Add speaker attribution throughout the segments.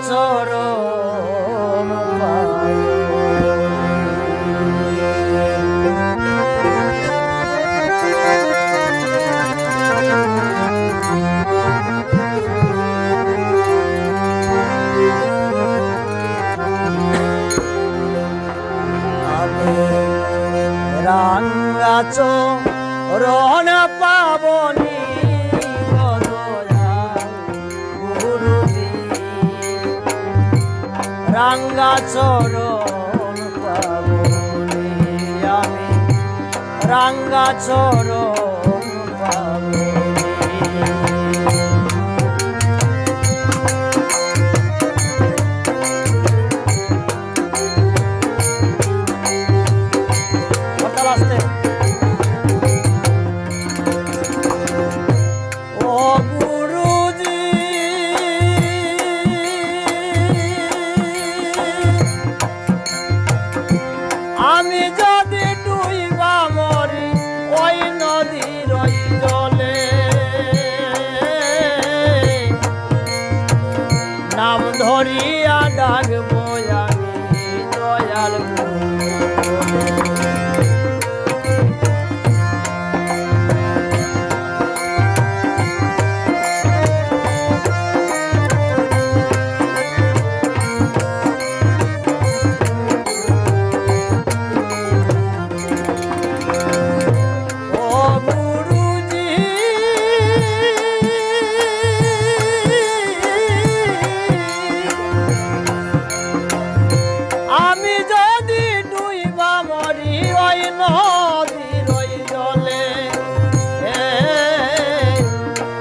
Speaker 1: চরণ পাবনি। রাঙ্গা চরণ পাবনি গুরুজি, রাঙ্গা চরণ পাবনি আমি, রাঙ্গা চরণ পাবনি। আমি যদি ডুইবা মরি ওই নদীর ওই জলে, নাম ধরিয়া ডাকবো আমি দয়াল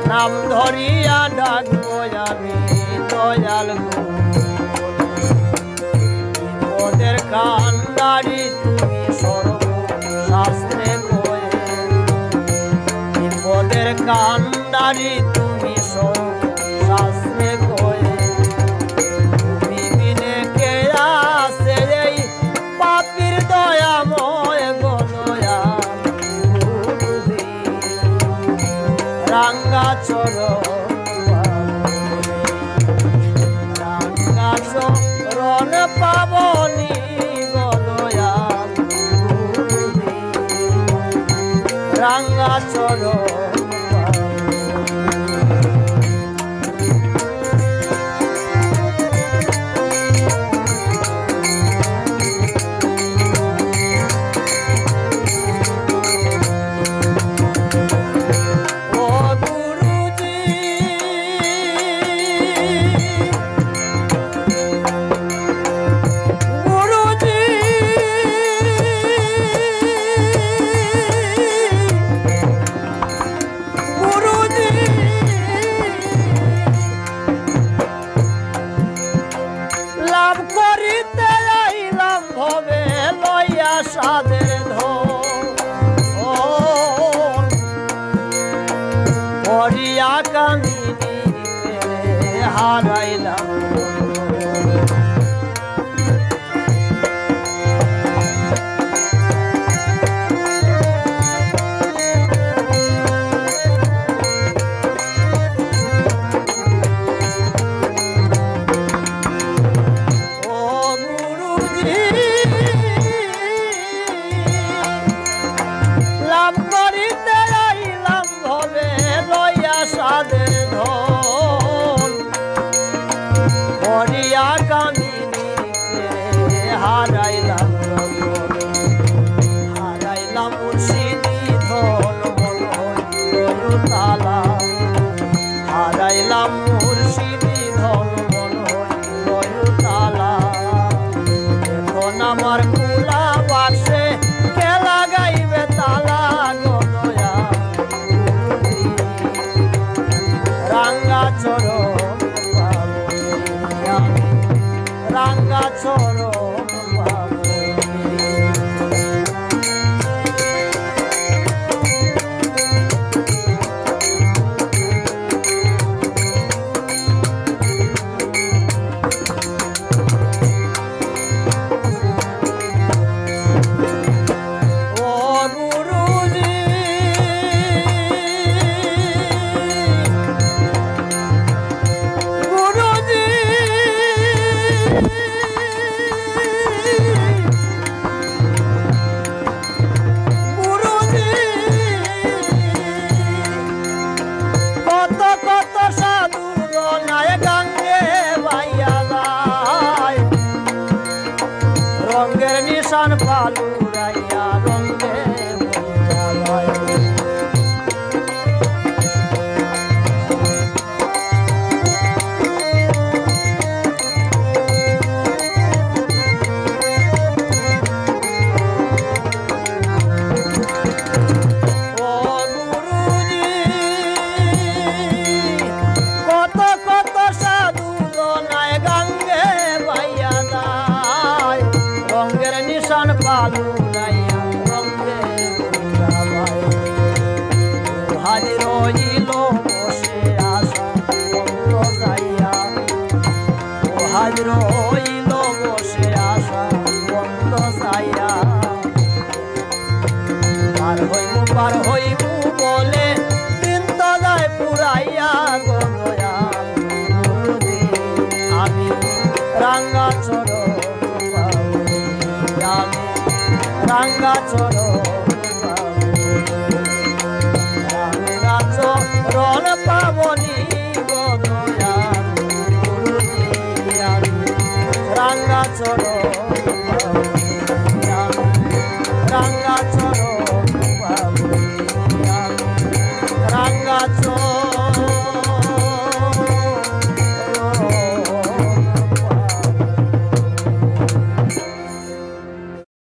Speaker 1: নাম ধরিয়া ডাকবো আমি দয়াল বিপদের কান্ডারি তুমি সর্বশাস্ত্রে কয়ে, বিপদের কান্ডারি তুমি সর্বশাস্ত্রে কয়ে, তুমি বিনে কে আছে এই পাপীর দয়াময় গদয়া গুরুজি, রাঙ্গা চরণ রাঙ্গা চরণ পাবনি গদয়াল গুরুজি, রাঙ্গা চরণ সাদের ধরিয়া কামিনী হারাইলাম, হারাইলাম হারাইলাম মুর্শিদি ধন মন তালা, হারাইলাম মুর্শিদি ধন মন তালা, এখন আমার কুলা বাসে কে লাগাইবে তালা গদয়া গুরুজি, রাঙ্গা চরণ পাবনি আমি, রাঙ্গা চরণ নিশান পালুরাইয়া রঙ্গে বৈয়া যায়। পালুরাইয়া রঙ্গে হাজির হইল বসে আসা বন্ধ যাইয়া হাজির হইল বসে আসা বন্ধ যাইয়া পার হইমু বলে দিন তো যায় পুরাইয়া গয়া আমি রাঙ্গা চরণ রাঙ্গা চরণ পাবনি গদয়া রাঙ্গা চরণ